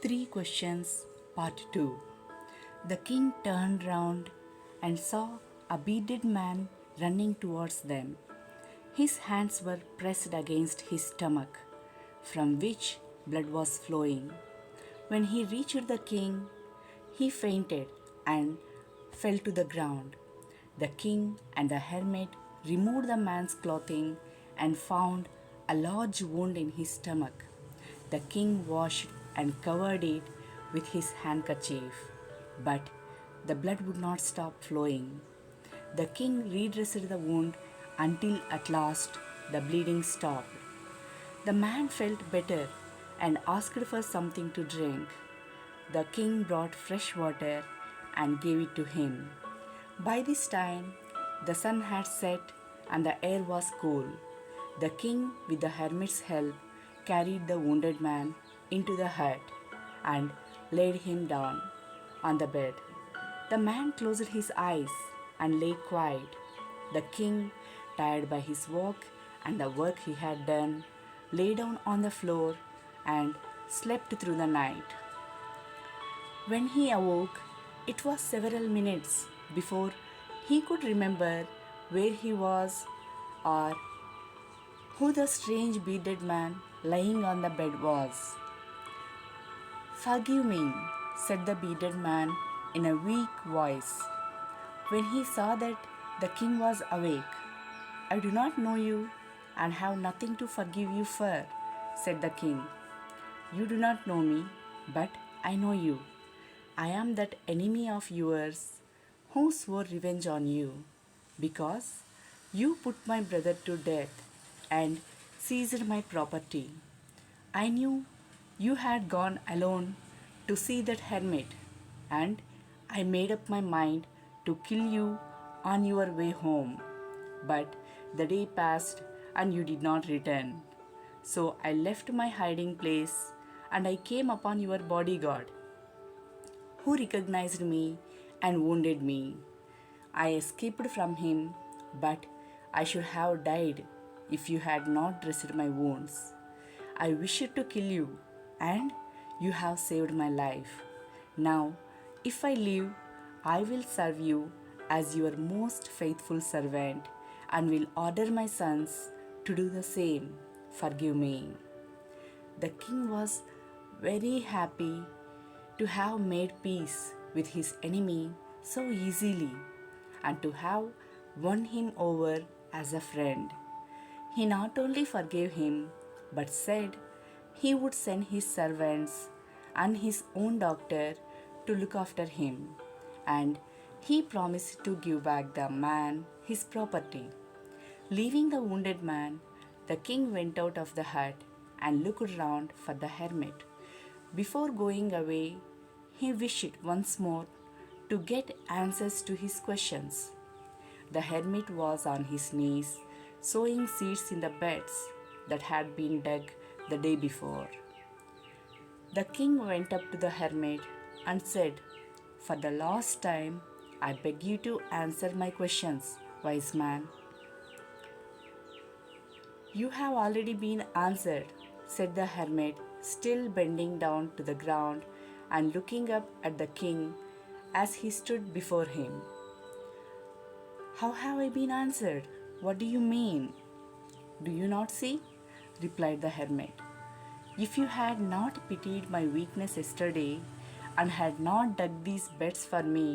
Three Questions, Part 2. The king turned round and saw a bearded man running towards them. His hands were pressed against his stomach, from which blood was flowing. When he reached the king, he fainted and fell to the ground. The king and the hermit removed the man's clothing and found a large wound in his stomach. The king washed and covered it with his handkerchief, but the blood would not stop flowing. The king redressed the wound until at last the bleeding stopped. The man felt better and asked for something to drink. The king brought fresh water and gave it to him. By this time, the sun had set and the air was cool. The king, with the hermit's help, carried the wounded man into the hut and laid him down on the bed. The man closed his eyes and lay quiet. The king, tired by his walk and the work he had done, lay down on the floor and slept through the night. When he awoke, it was several minutes before he could remember where he was or who the strange bearded man lying on the bed was. "Forgive me," said the bearded man in a weak voice. When he saw that the king was awake, "I do not know you and have nothing to forgive you for," said the king. "You do not know me, but I know you. I am that enemy of yours who swore revenge on you, because you put my brother to death and seized my property. I knew you had gone alone to see that hermit, and I made up my mind to kill you on your way home. But the day passed and you did not return. So I left my hiding place and I came upon your bodyguard, who recognized me and wounded me. I escaped from him, but I should have died if you had not dressed my wounds. I wished to kill you, and you have saved my life. Now, if I live, I will serve you as your most faithful servant and will order my sons to do the same. Forgive me." The king was very happy to have made peace with his enemy so easily and to have won him over as a friend. He not only forgave him but said he would send his servants and his own doctor to look after him, and he promised to give back the man his property. Leaving the wounded man, the king went out of the hut and looked round for the hermit. Before going away, he wished once more to get answers to his questions. The hermit was on his knees, sowing seeds in the beds that had been dug the day before. The king went up to the hermit and said, "For the last time, I beg you to answer my questions, wise man." "You have already been answered," said the hermit, still bending down to the ground and looking up at the king as he stood before him. "How have I been answered? What do you mean?" "Do you not see?" replied the hermit. "If you had not pitied my weakness yesterday and had not dug these beds for me,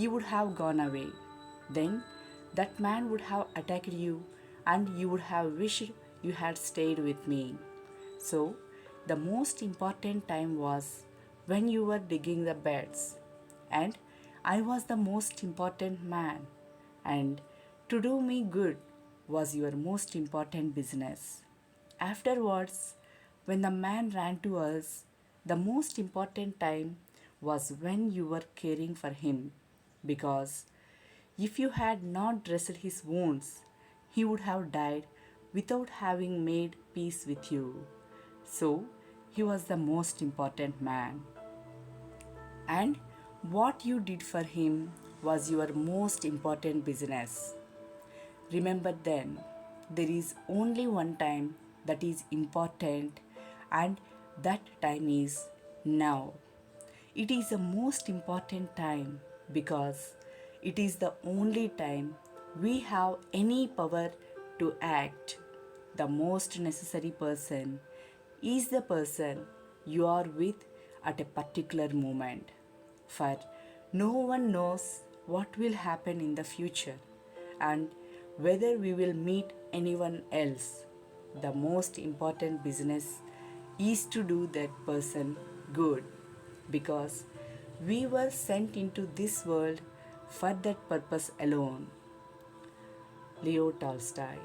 you would have gone away. Then that man would have attacked you and you would have wished you had stayed with me. So the most important time was when you were digging the beds, and I was the most important man, and to do me good was your most important business. Afterwards, when the man ran to us, the most important time was when you were caring for him, because if you had not dressed his wounds, he would have died without having made peace with you. So, he was the most important man. And what you did for him was your most important business. Remember then, there is only one time that is important, and that time is Now, it is the most important time because it is the only time we have any power to act. The most necessary person is the person you are with at a particular moment. For no one knows what will happen in the future and whether we will meet anyone else. The most important business is to do that person good because we were sent into this world for that purpose alone. Leo Tolstoy.